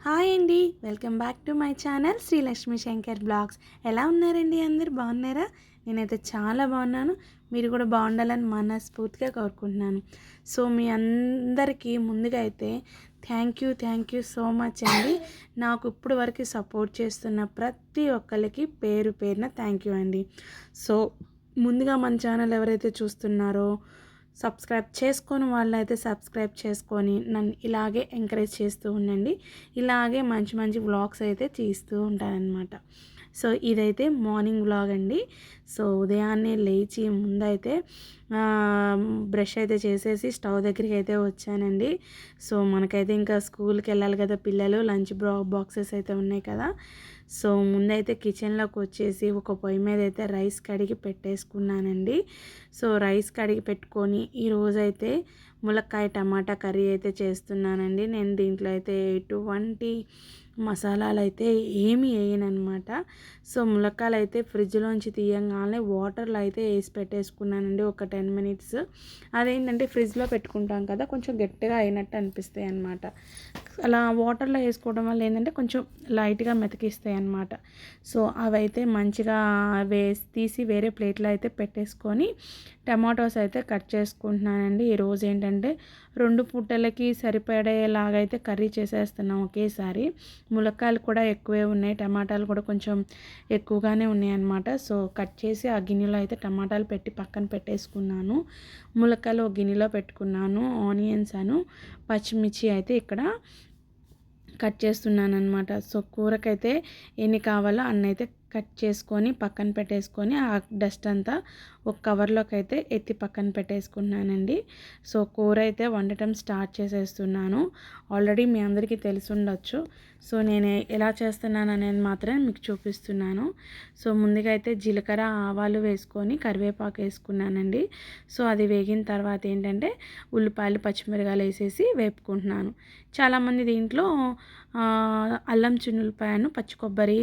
Hi అండి, welcome back to my channel Srilakshmi Shankar blogs. ఎలా ఉన్నారండి? అందరు బాగున్నారా? నేనైతే చాలా బాగున్నాను. మీరు కూడా బాగుండాలని మనస్ఫూర్తిగా కోరుకుంటున్నాను. సో మీ అందరికీ ముందుగా అయితే థ్యాంక్ యూ సో మచ్ అండి. నాకు ఇప్పుడు వరకు సపోర్ట్ చేస్తున్న ప్రతి ఒక్కరికి పేరు పేరున థ్యాంక్ యూ అండి. సో ముందుగా మన ఛానల్ ఎవరైతే చూస్తున్నారో సబ్స్క్రైబ్ చేసుకొని వాళ్ళైతే సబ్స్క్రైబ్ చేసుకొని నన్ను ఇలాగే ఎంకరేజ్ చేస్తూ ఉండండి. ఇలాగే మంచి మంచి వ్లాగ్స్ అయితే తీస్తూ ఉంటానన్నమాట. సో ఇదైతే మార్నింగ్ వ్లాగ్ అండి. సో ఉదయాన్నే లేచి ముందైతే బ్రష్ అయితే చేసేసి స్టవ్ దగ్గరికి అయితే వచ్చానండి. సో మనకైతే ఇంకా స్కూల్కి వెళ్ళాలి కదా, పిల్లలు లంచ్ బాక్సెస్ అయితే ఉన్నాయి కదా. సో ముందైతే కిచెన్లోకి వచ్చేసి ఒక పొయ్యి మీద అయితే రైస్ కడిగి పెట్టేసుకున్నానండి. సో రైస్ కడిగి పెట్టుకొని ఈరోజైతే ములక్కాయ టమాటా కర్రీ అయితే చేస్తున్నానండి. నేను దీంట్లో అయితే ఎటువంటి మసాలాలు అయితే ఏమి వేయనమాట. సో ములక్కాయలు అయితే ఫ్రిడ్జ్లోంచి తీయంగానే వాటర్లో అయితే వేసి పెట్టేసుకున్నానండి ఒక 10 మినిట్స్. అదేంటంటే ఫ్రిడ్జ్లో పెట్టుకుంటాం కదా, కొంచెం గట్టిగా అయినట్టు అనిపిస్తాయి అన్నమాట. అలా వాటర్లో వేసుకోవడం వల్ల ఏంటంటే కొంచెం లైట్గా మెతికిస్తాయి అన్నమాట. సో అవైతే మంచిగా తీసి వేరే ప్లేట్లో అయితే పెట్టేసుకొని టమాటోస్ అయితే కట్ చేసుకుంటున్నానండి. ఈరోజు ఏంటంటే 2 పూటలకి సరిపడేలాగా అయితే కర్రీ చేసేస్తున్నాం ఒకేసారి. ములక్కాయలు కూడా ఎక్కువే ఉన్నాయి, టమాటాలు కూడా కొంచెం ఎక్కువగానే ఉన్నాయి అన్నమాట. సో కట్ చేసి ఆ గిన్నెలో అయితే టమాటాలు పెట్టి పక్కన పెట్టేసుకున్నాను. ములక్కాయలు ఒక గిన్నెలో పెట్టుకున్నాను. ఆనియన్స్ పచ్చిమిర్చి అయితే ఇక్కడ కట్ చేస్తున్నాను అనమాట. సో కూరకైతే ఎన్ని కావాలో అన్నైతే కట్ చేసుకొని పక్కన పెట్టేసుకొని ఆ డస్ట్ అంతా ఒక కవర్లోకి అయితే ఎత్తి పక్కన పెట్టేసుకున్నానండి. సో కూర అయితే వండటం స్టార్ట్ చేసేస్తున్నాను. ఆల్రెడీ మీ అందరికీ తెలిసి ఉండొచ్చు. సో నేను ఎలా చేస్తున్నాను అనేది మాత్రమే మీకు చూపిస్తున్నాను. సో ముందుగా అయితే జీలకర్ర ఆవాలు వేసుకొని కరివేపాకు వేసుకున్నానండి. సో అది వేగిన తర్వాత ఏంటంటే ఉల్లిపాయలు పచ్చిమిరకాయలు వేసేసి వేపుకుంటున్నాను. చాలామంది దీంట్లో అల్లం చిన్నులపాయను పచ్చి కొబ్బరి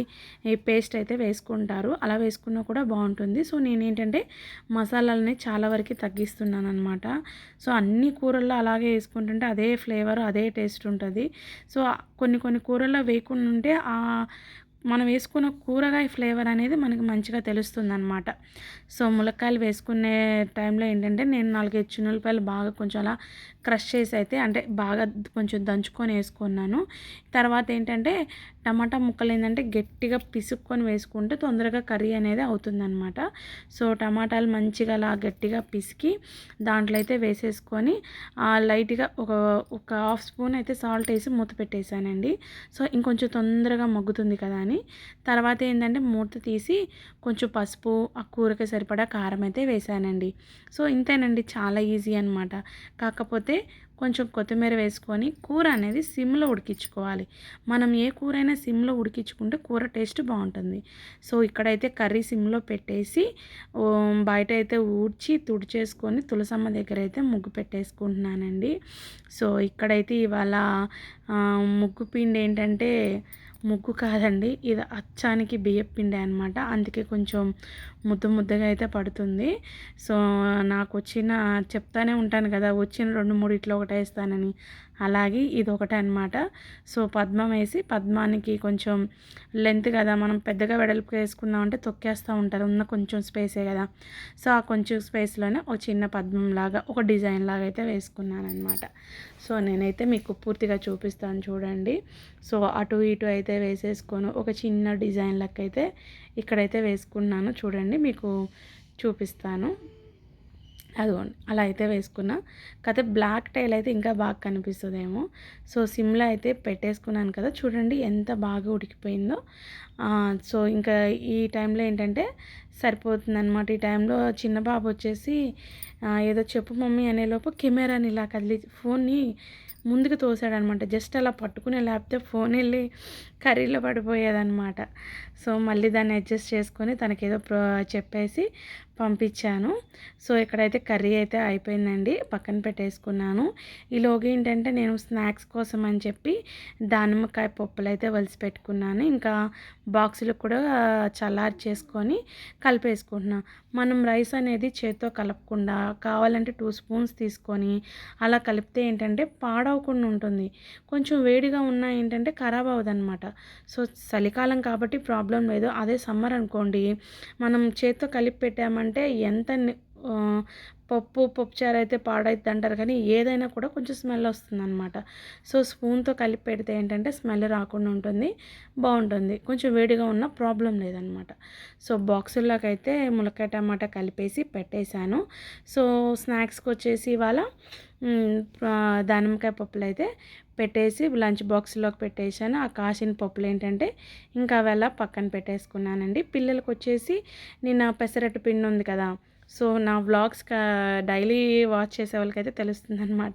పేస్ట్ అయితే వేసుకుంటారు. అలా వేసుకున్నా కూడా బాగుంటుంది. సో నేనేంటంటే మసాలాలని చాలా వరకు తగ్గిస్తున్నాను అనమాట. సో అన్ని కూరల్లో అలాగే వేసుకుంటుంటే అదే ఫ్లేవర్ అదే టేస్ట్ ఉంటుంది. సో కొన్ని కూరల్లో వేయకుండా ఉంటే మనం వేసుకున్న కూరగాయ ఫ్లేవర్ అనేది మనకి మంచిగా తెలుస్తుంది అనమాట. సో ములక్కాయలు వేసుకునే టైంలో ఏంటంటే నేను 4 చిన్నులపాయలు బాగా కొంచెం అలా క్రష్ చేసి అయితే అంటే బాగా కొంచెం దంచుకొని వేసుకున్నాను. తర్వాత ఏంటంటే టమాటా ముక్కలు ఏంటంటే గట్టిగా పిసుక్కొని వేసుకుంటే తొందరగా కర్రీ అనేది అవుతుందన్నమాట. సో టమాటాలు మంచిగా అలా గట్టిగా పిసికి దాంట్లో అయితే వేసేసుకొని లైట్గా ఒక హాఫ్ స్పూన్ అయితే సాల్ట్ వేసి మూత పెట్టేశానండి. సో ఇంకొంచెం తొందరగా మగ్గుతుంది కదా అని. తర్వాత ఏంటంటే మూత తీసి కొంచెం పసుపు, ఆ కూరకి సరిపడా కారం అయితే వేసానండి. సో ఇంతేనండి, చాలా ఈజీ అనమాట. కాకపోతే కొంచెం కొత్తిమీర వేసుకొని కూర అనేది సిమ్లో ఉడికించుకోవాలి. మనం ఏ కూర అయినా సిమ్లో ఉడికించుకుంటే కూర టేస్ట్ బాగుంటుంది. సో ఇక్కడైతే కర్రీ సిమ్లో పెట్టేసి బయట అయితే ఊడ్చి తుడిచేసుకొని తులసమ్మ దగ్గర అయితే ముగ్గు పెట్టేసుకుంటున్నానండి. సో ఇక్కడైతే ఇవాళ ముగ్గు పిండి ఏంటంటే ముగ్గు కాదండి, ఇది అచ్చానికి బియ్యం పిండి అనమాట. అందుకే కొంచెం ముద్దగా అయితే పడుతుంది. సో నాకు చెప్తానే ఉంటాను కదా, వచ్చిన 2-3 ఇట్లా ఒకటి వేస్తానని. అలాగే ఇది ఒకటే అనమాట. సో పద్మం వేసి, పద్మానికి కొంచెం లెంత్ కదా, మనం పెద్దగా వెడల్పు వేసుకుందామంటే తొక్కేస్తూ ఉంటారు, ఉన్న కొంచెం స్పేసే కదా. సో ఆ కొంచెం స్పేస్లోనే ఒక చిన్న పద్మం లాగా ఒక డిజైన్ లాగా అయితే వేసుకున్నాను అనమాట. సో నేనైతే మీకు పూర్తిగా చూపిస్తాను చూడండి. సో అటు ఇటు అయితే వేసేసుకొని ఒక చిన్న డిజైన్ లెక్క అయితే ఇక్కడైతే వేసుకున్నాను చూడండి, మీకు చూపిస్తాను. అదిగోండి అలా అయితే వేసుకున్నా. కాకపోతే బ్లాక్ టైల్ అయితే ఇంకా బాగా కనిపిస్తుందేమో. సో సిమ్లో అయితే పెట్టేసుకున్నాను కదా, చూడండి ఎంత బాగా ఉడికిపోయిందో. సో ఇంకా ఈ టైంలో ఏంటంటే సరిపోతుందన్నమాట. ఈ టైంలో చిన్న బాబు వచ్చేసి ఏదో చెప్పు మమ్మీ అనేలోపు కెమెరాని ఇలా కదిలి ఫోన్ని ముందుకు తోసాడనమాట. జస్ట్ అలా పట్టుకునే లేకపోతే ఫోన్ వెళ్ళి కర్రీలో పడిపోయేదన్నమాట. సో మళ్ళీ దాన్ని అడ్జస్ట్ చేసుకొని తనకేదో చెప్పేసి పంపించాను. సో ఇక్కడైతే కర్రీ అయితే అయిపోయిందండి, పక్కన పెట్టేసుకున్నాను. ఈలోగా ఏంటంటే నేను స్నాక్స్ కోసం అని చెప్పి దానిమ్మకాయ పప్పులు అయితే వలిసి పెట్టుకున్నాను. ఇంకా బాక్సులు కూడా చల్లారి చేసుకొని కలిపేసుకుంటున్నాను. మనం రైస్ అనేది చేత్తో కలపకుండా కావాలంటే 2 స్పూన్స్ తీసుకొని అలా కలిపితే ఏంటంటే పాడవకుండా ఉంటుంది. కొంచెం వేడిగా ఉన్నా ఏంటంటే ఖరాబ్ అవ్వదనమాట. సో చలికాలం కాబట్టి ప్రాబ్లం లేదు. అదే సమ్మర్ అనుకోండి, మనం చేత్తో కలిపి పెట్టామంటే ఎంత పప్పుచారు అయితే పాడైద్ది అంటారు, కానీ ఏదైనా కూడా కొంచెం స్మెల్ వస్తుందన్నమాట. సో స్పూన్తో కలిపి పెడితే ఏంటంటే స్మెల్ రాకుండా ఉంటుంది, బాగుంటుంది. కొంచెం వేడిగా ఉన్న ప్రాబ్లం లేదనమాట. సో బాక్సుల్లోకి అయితే ములక్కాయ టమాటా కలిపేసి పెట్టేశాను. సో స్నాక్స్కి వచ్చేసి ఇవాళ దానిమ్మకాయ పప్పులు అయితే పెట్టేసి లంచ్ బాక్స్లోకి పెట్టేశాను. ఆ కాసిన పప్పులు ఏంటంటే ఇంకా అవి పక్కన పెట్టేసుకున్నానండి. పిల్లలకి వచ్చేసి నిన్న పెసరట్టు పిండి ఉంది కదా, సో నా వ్లాగ్స్ డైలీ వాచ్ చేసే వాళ్ళకైతే తెలుస్తుందనమాట.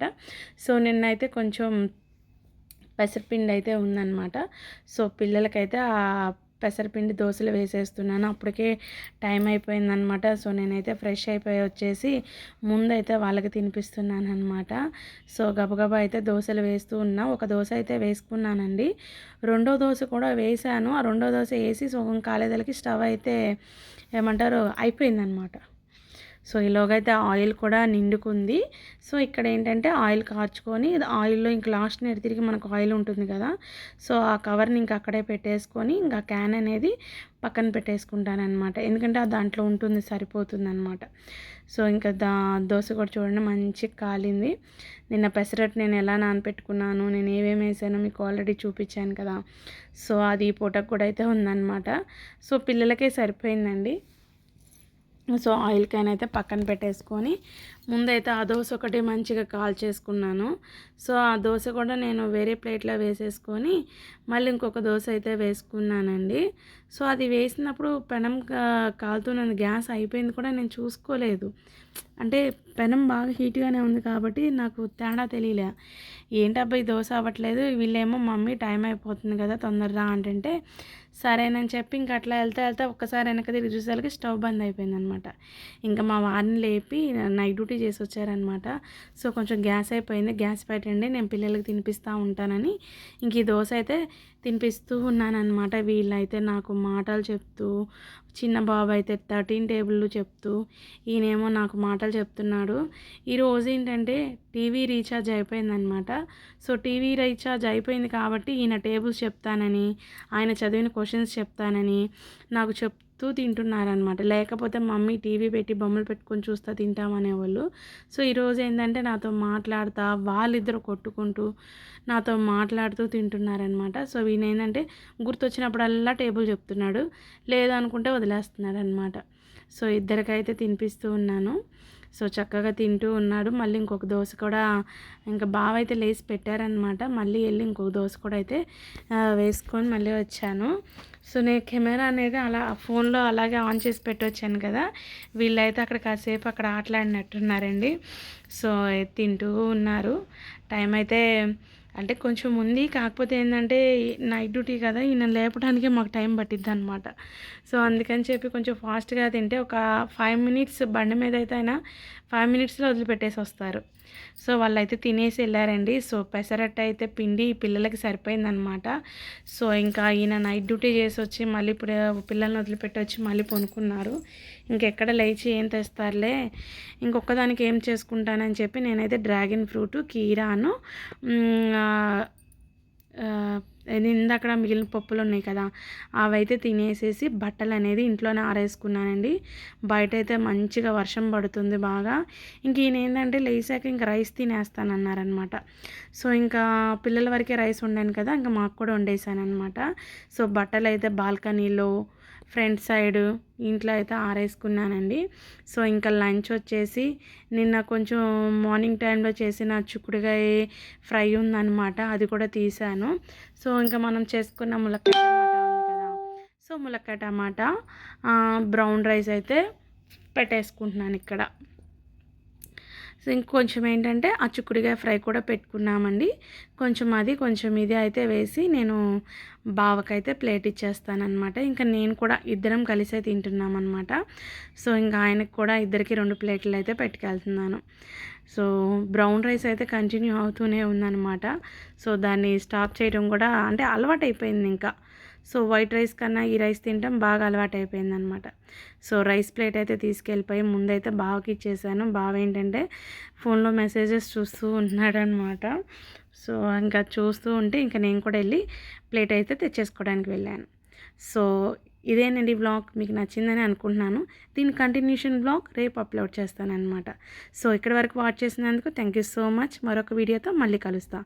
సో నిన్నైతే కొంచెం పెసరపిండి అయితే ఉందన్నమాట. సో పిల్లలకైతే ఆ పెసరపిండి దోశలు వేసేస్తున్నాను. అప్పటికే టైం అయిపోయిందనమాట. సో నేనైతే ఫ్రెష్ అయిపోయి వచ్చేసి ముందైతే వాళ్ళకి తినిపిస్తున్నాను అనమాట. సో గబగబా అయితే దోశలు వేస్తూ ఉన్నా. ఒక దోశ అయితే వేసుకున్నానండి, రెండో దోశ కూడా వేసాను. ఆ రెండో దోశ వేసి సగం కాలేదలకి స్టవ్ అయితే ఏమంటారు అయిపోయిందనమాట. సో ఈలోగా అయితే ఆయిల్ కూడా నిండుకుంది. సో ఇక్కడ ఏంటంటే ఆయిల్ కార్చుకొని ఆయిల్లో ఇంక లాస్ట్ తిరిగి మనకు ఆయిల్ ఉంటుంది కదా, సో ఆ కవర్ని ఇంక అక్కడే పెట్టేసుకొని ఇంకా క్యాన్ అనేది పక్కన పెట్టేసుకుంటానమాట. ఎందుకంటే దాంట్లో ఉంటుంది, సరిపోతుంది అనమాట. సో ఇంకా దోశ కూడా చూడండి మంచిగా కాలింది. నిన్న పెసరట్టు నేను ఎలా నానపెట్టుకున్నాను, నేను ఏమేమి వేసానో మీకు ఆల్రెడీ చూపించాను కదా. సో అది ఈ పూటకు కూడా అయితే ఉందన్నమాట. సో పిల్లలకే సరిపోయిందండి. సో ఆయిల్ క్యాన్ అయితే పక్కన పెట్టేసుకొని ముందైతే ఆ దోశ ఒకటి మంచిగా కాల్చేసుకున్నాను. సో ఆ దోశ కూడా నేను వేరే ప్లేట్లో వేసేసుకొని మళ్ళీ ఇంకొక దోశ అయితే వేసుకున్నానండి. సో అది వేసినప్పుడు పెనం కాలుతున్నది, గ్యాస్ అయిపోయింది కూడా నేను చూసుకోలేదు. అంటే పెనం బాగా హీట్గానే ఉంది కాబట్టి నాకు తేడా తెలియలే. ఏంటబ్బా ఈ దోశ అవ్వట్లేదు, వీళ్ళేమో మమ్మీ టైం అయిపోతుంది కదా తొందరగా అంటే సరేనని చెప్పి ఇంక అట్లా వెళ్తే ఒక్కసారి వెనక తిరిగి చూసేసరికి స్టవ్ బంద్ అయిపోయిందనమాట. ఇంకా మా వారిని లేపి నైట్ డ్యూటీ చేసి వచ్చారనమాట. సో కొంచెం గ్యాస్ అయిపోయింది, గ్యాస్ పెట్టండి నేను పిల్లలకి తినిపిస్తూ ఉంటానని ఇంక ఈ దోశ అయితే తినిపిస్తూ ఉన్నానన్నమాట. వీళ్ళైతే నాకు మాటలు చెప్తూ, చిన్న బాబు అయితే 13 టేబుల్ చెప్తూ, ఈయనేమో నాకు మాటలు చెప్తున్నాడు. ఈరోజు ఏంటంటే టీవీ రీఛార్జ్ అయిపోయిందనమాట. సో టీవీ రీఛార్జ్ అయిపోయింది కాబట్టి ఈయన టేబుల్స్ చెప్తానని, ఆయన చదివిన క్వశ్చన్స్ చెప్తానని నాకు చెప్తూ తింటున్నారనమాట. లేకపోతే మమ్మీ టీవీ పెట్టి బొమ్మలు పెట్టుకొని చూస్తా తింటామనేవాళ్ళు. సో ఈరోజు ఏంటంటే నాతో మాట్లాడుతూ వాళ్ళిద్దరు కొట్టుకుంటూ నాతో మాట్లాడుతూ తింటున్నారనమాట. సో ఈయన ఏంటంటే గుర్తొచ్చినప్పుడల్లా టేబుల్ చెప్తున్నాడు, లేదనుకుంటే వదిలేస్తున్నాడు అనమాట. సో ఇద్దరికైతే తినిపిస్తూ ఉన్నాను. సో చక్కగా తింటూ ఉన్నాడు. మళ్ళీ ఇంకొక దోశ కూడా ఇంకా బావ అయితే లేసి పెట్టారనమాట. మళ్ళీ వెళ్ళి ఇంకొక దోశ కూడా అయితే వేసుకొని మళ్ళీ వచ్చాను. సో నేను కెమెరా అనేది అలా ఫోన్లో అలాగే ఆన్ చేసి పెట్టొచ్చాను కదా, వీళ్ళైతే అక్కడ కాసేపు అక్కడ ఆటలాడినట్టున్నారండి. సో తింటూ ఉన్నారు. టైం అయితే అంటే కొంచెం ఉంది, కాకపోతే ఏంటంటే నైట్ డ్యూటీ కదా, ఈయన లేపడానికే మాకు టైం పట్టిద్ది అనమాట. సో అందుకని చెప్పి కొంచెం ఫాస్ట్గా తింటే ఒక 5 మినిట్స్ బండి మీద అయితే ఆయన 5 మినిట్స్లో వదిలిపెట్టేసి వస్తారు. సో వాళ్ళైతే తినేసి వెళ్ళారండి. సో పెసరట్టు అయితే పిండి పిల్లలకి సరిపోయిందనమాట. సో ఇంకా ఈయన నైట్ డ్యూటీ చేసి వచ్చి మళ్ళీ ఇప్పుడు పిల్లల్ని వదిలిపెట్టి వచ్చి మళ్ళీ పనుకున్నారు. ఇంకెక్కడ లేచి ఏం తెస్తారులే, ఇంకొకదానికి ఏం చేసుకుంటానని చెప్పి నేనైతే డ్రాగన్ ఫ్రూట్, కీరాను, ఇందాక మిగిలిన పప్పులు ఉన్నాయి కదా అవైతే తినేసేసి బట్టలు అనేది ఇంట్లోనే ఆరేసుకున్నానండి. బయట అయితే మంచిగా వర్షం పడుతుంది బాగా. ఇంక ఈయన ఏంటంటే లేసాక ఇంక రైస్ తినేస్తానన్నారనమాట. సో ఇంకా పిల్లల వరకే రైస్ వండాను కదా, ఇంకా మాకు కూడా వండేసాను అనమాట. సో బట్టలు అయితే బాల్కనీలో, ఫ్రంట్ సైడ్ ఇంట్లో అయితే ఆరేసుకున్నానండి. సో ఇంకా లంచ్ వచ్చేసి నిన్న కొంచెం మార్నింగ్ టైంలో చేసిన చిక్కుడుకాయ ఫ్రై ఉందన్నమాట, అది కూడా తీసాను. సో ఇంకా మనం చేసుకున్న ములక్కాయ టమాటా ఉంది కదా, సో ములక్కాయ టమాటా బ్రౌన్ రైస్ అయితే పెట్టేసుకుంటున్నాను ఇక్కడ. సో ఇంకొంచెం ఏంటంటే ఆ చిక్కుడుకాయ ఫ్రై కూడా పెట్టుకున్నామండి. కొంచెం అది కొంచెం ఇది అయితే వేసి నేను బావకైతే ప్లేట్ ఇచ్చేస్తానన్నమాట. ఇంకా నేను కూడా ఇద్దరం కలిసే తింటున్నామన్నమాట. సో ఇంకా ఆయనకు కూడా ఇద్దరికి 2 ప్లేట్లు అయితే పెట్టుకెళ్తున్నాను. సో బ్రౌన్ రైస్ అయితే కంటిన్యూ అవుతూనే ఉందన్నమాట. సో దాన్ని స్టాప్ చేయడం కూడా అంటే అలవాటైపోయింది ఇంకా. సో వైట్ రైస్ కన్నా ఈ రైస్ తినడం బాగా అలవాటైపోయిందనమాట. సో రైస్ ప్లేట్ అయితే తీసుకెళ్ళిపోయి ముందైతే బావకి ఇచ్చేసాను. బావ ఏంటంటే ఫోన్లో మెసేజెస్ చూస్తూ ఉన్నాడనమాట. సో ఇంకా చూస్తూ ఉంటే ఇంకా నేను కూడా వెళ్ళి ప్లేట్ అయితే తెచ్చేసుకోవడానికి వెళ్ళాను. సో ఇదేనండి వ్లాగ్. మీకు నచ్చిందని అనుకుంటున్నాను. దీని కంటిన్యూషన్ వ్లాగ్ రేపు అప్లోడ్ చేస్తానన్నమాట. సో ఇక్కడి వరకు వాచ్ చేసినందుకు థ్యాంక్ యూ సో మచ్. మరొక వీడియోతో మళ్ళీ కలుస్తా.